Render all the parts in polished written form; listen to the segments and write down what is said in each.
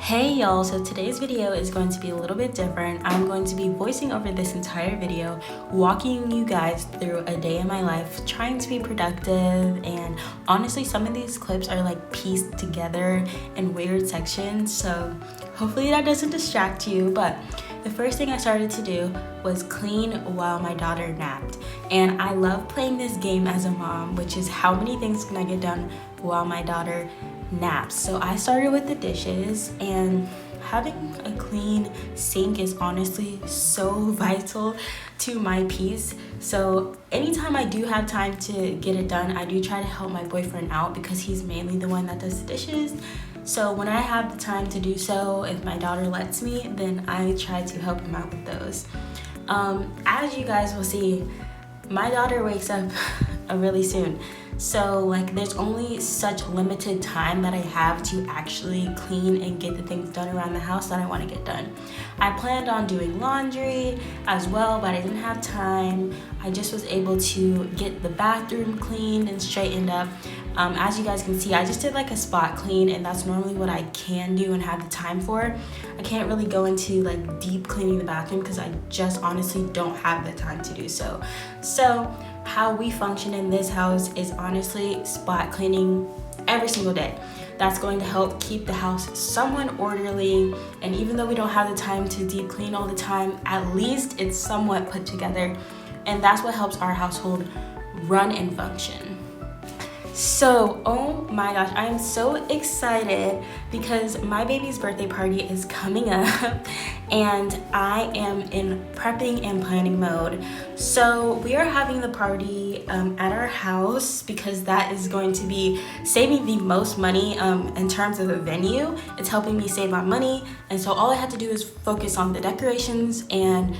Hey y'all, so today's video is going to be a little bit different. I'm going to be voicing over this entire video, walking you guys through a day in my life, trying to be productive, and honestly some of these clips are like pieced together in weird sections, so hopefully that doesn't distract you. But the first thing I started to do was clean while my daughter napped. And I love playing this game as a mom, which is how many things can I get done while my daughter naps. So I started with the dishes, and having a clean sink is honestly so vital to my peace. So anytime I do have time to get it done, I do try to help my boyfriend out because he's mainly the one that does the dishes. So when I have the time to do so, if my daughter lets me, then I try to help him out with those. As you guys will see, my daughter wakes up really soon. So like there's only such limited time that I have to actually clean and get the things done around the house that I want to get done. I planned on doing laundry as well, but I didn't have time. I just was able to get the bathroom cleaned and straightened up. As you guys can see, I just did like a spot clean, and that's normally what I can do and have the time for. I can't really go into like deep cleaning the bathroom because I just honestly don't have the time to do so. So how we function in this house is honestly spot cleaning every single day. That's going to help keep the house somewhat orderly, and even though we don't have the time to deep clean all the time, at least it's somewhat put together, and that's what helps our household run and function. So, oh my gosh, I am so excited because my baby's birthday party is coming up and I am in prepping and planning mode. So we are having the party at our house because that is going to be saving the most money in terms of a venue. It's helping me save my money, and so all I have to do is focus on the decorations, and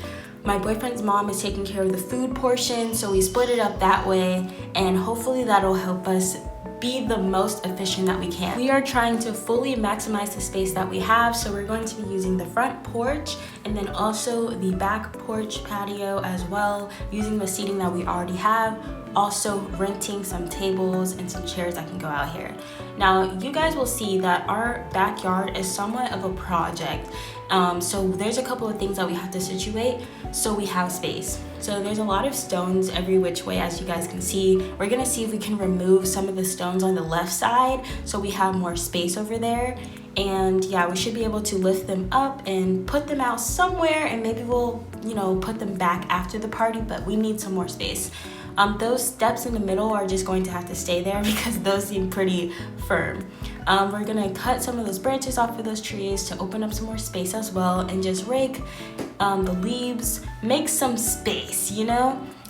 my boyfriend's mom is taking care of the food portion, so we split it up that way, and hopefully that'll help us be the most efficient that we can. We are trying to fully maximize the space that we have, so we're going to be using the front porch and then also the back porch patio as well, using the seating that we already have, also renting some tables and some chairs that can go out here. Now, you guys will see that our backyard is somewhat of a project. So there's a couple of things that we have to situate so we have space. So there's a lot of stones every which way, as you guys can see. We're gonna see if we can remove some of the stones on the left side so we have more space over there. And yeah, we should be able to lift them up and put them out somewhere, and maybe we'll, put them back after the party, but we need some more space. Those steps in the middle are just going to have to stay there because those seem pretty firm. We're gonna cut some of those branches off of those trees to open up some more space as well, and just rake the leaves, make some space,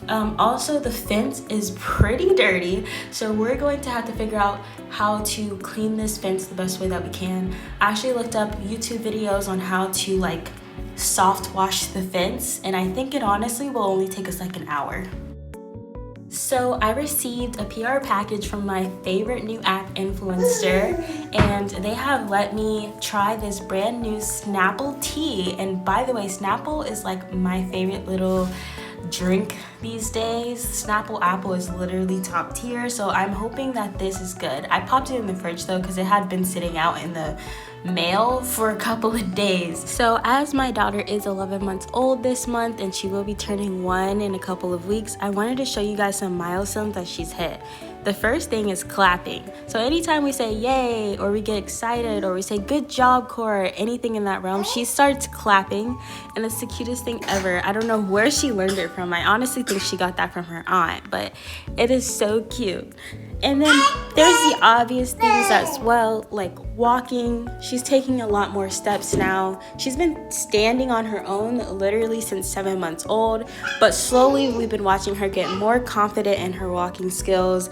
Also, the fence is pretty dirty, so we're going to have to figure out how to clean this fence the best way that we can. I actually looked up YouTube videos on how to soft wash the fence, and I think it honestly will only take us like an hour. So I received a PR package from my favorite new app influencer, and they have let me try this brand new Snapple tea. And by the way, Snapple is like my favorite little drink these days. Snapple apple is literally top tier, so I'm hoping that this is good. I popped it in the fridge though because it had been sitting out in the mail for a couple of days. So as my daughter is 11 months old this month and she will be turning 1 in a couple of weeks, I wanted to show you guys some milestones that she's hit. The first thing is clapping. So anytime we say yay, or we get excited, or we say good job, Cora, or anything in that realm, she starts clapping, and it's the cutest thing ever. I don't know where she learned it from. I honestly think she got that from her aunt, but it is so cute. And then there's the obvious things as well, like walking. She's taking a lot more steps now. She's been standing on her own literally since 7 months old, but slowly we've been watching her get more confident in her walking skills.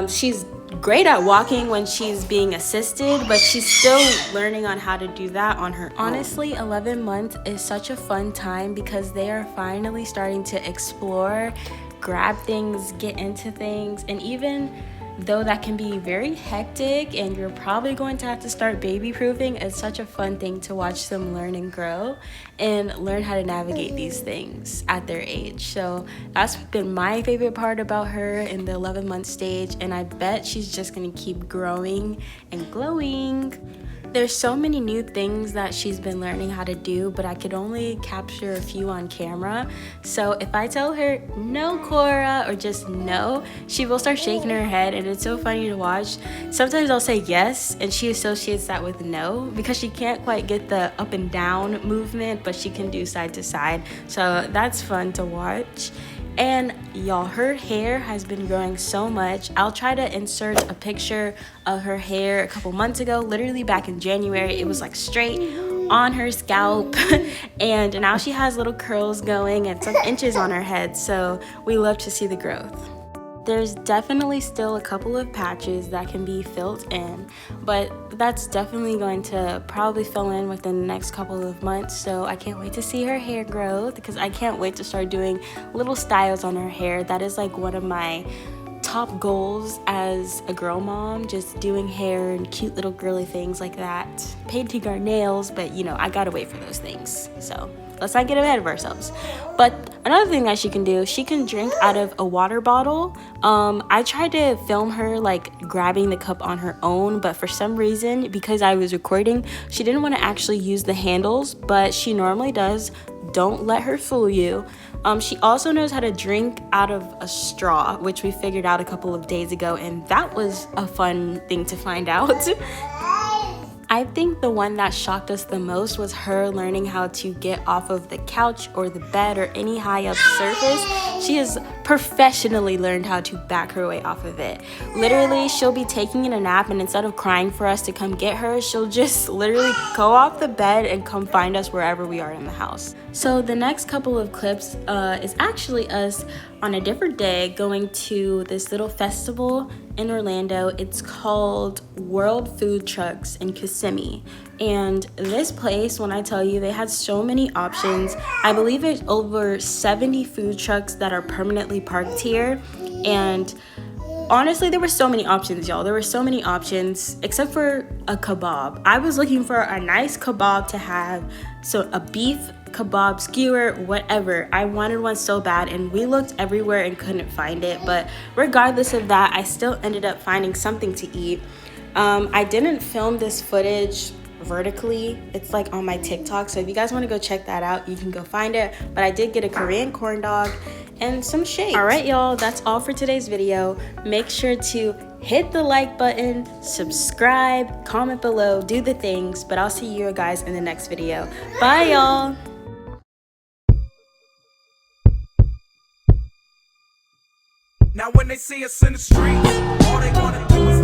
She's great at walking when she's being assisted, but she's still learning on how to do that on her own. Honestly, 11 months is such a fun time because they are finally starting to explore, grab things, get into things, and even though that can be very hectic and you're probably going to have to start baby proofing, it's such a fun thing to watch them learn and grow and learn how to navigate these things at their age. So that's been my favorite part about her in the 11-month stage, and I bet she's just gonna keep growing and glowing. There's so many new things that she's been learning how to do, but I could only capture a few on camera. So if I tell her, no, Cora, or just no, she will start shaking her head, and it's so funny to watch. Sometimes I'll say yes, and she associates that with no, because she can't quite get the up and down movement, but she can do side to side. So that's fun to watch. And y'all, her hair has been growing so much. I'll try to insert a picture of her hair a couple months ago, literally back in January. It was like straight on her scalp and now she has little curls going and some inches on her head, so we love to see the growth. There's definitely still a couple of patches that can be filled in, but that's definitely going to probably fill in within the next couple of months. So I can't wait to see her hair growth, because I can't wait to start doing little styles on her hair. That is like one of my top goals as a girl mom, just doing hair and cute little girly things like that. Painting our nails, but you know, I gotta wait for those things. So let's not get ahead of ourselves. But another thing that she can do, she can drink out of a water bottle. I tried to film her like grabbing the cup on her own, but for some reason, because I was recording, she didn't want to actually use the handles, but she normally does. Don't let her fool you. She also knows how to drink out of a straw, which we figured out a couple of days ago, and that was a fun thing to find out. I think the one that shocked us the most was her learning how to get off of the couch or the bed or any high up surface. She has professionally learned how to back her way off of it. Literally, she'll be taking a nap, and instead of crying for us to come get her, she'll just literally go off the bed and come find us wherever we are in the house. So the next couple of clips is actually us on a different day going to this little festival in Orlando. It's called World Food Trucks in Kissimmee. And this place, when I tell you, they had so many options. I believe there's over 70 food trucks that are permanently parked here. And honestly, there were so many options, y'all. There were so many options, except for a kebab. I was looking for a nice kebab to have, so a beef kebab skewer, whatever. I wanted one so bad, and we looked everywhere and couldn't find it. But regardless of that, I still ended up finding something to eat. I didn't film this footage vertically. It's like on my TikTok, so if you guys want to go check that out, you can go find it. But I did get a Korean corn dog and some shakes. All right, y'all, that's all for today's video. Make sure to hit the like button, subscribe, comment below, do the things. But I'll see you guys in the next video. Bye, y'all. Now when they see us in the streets, all they wanna do is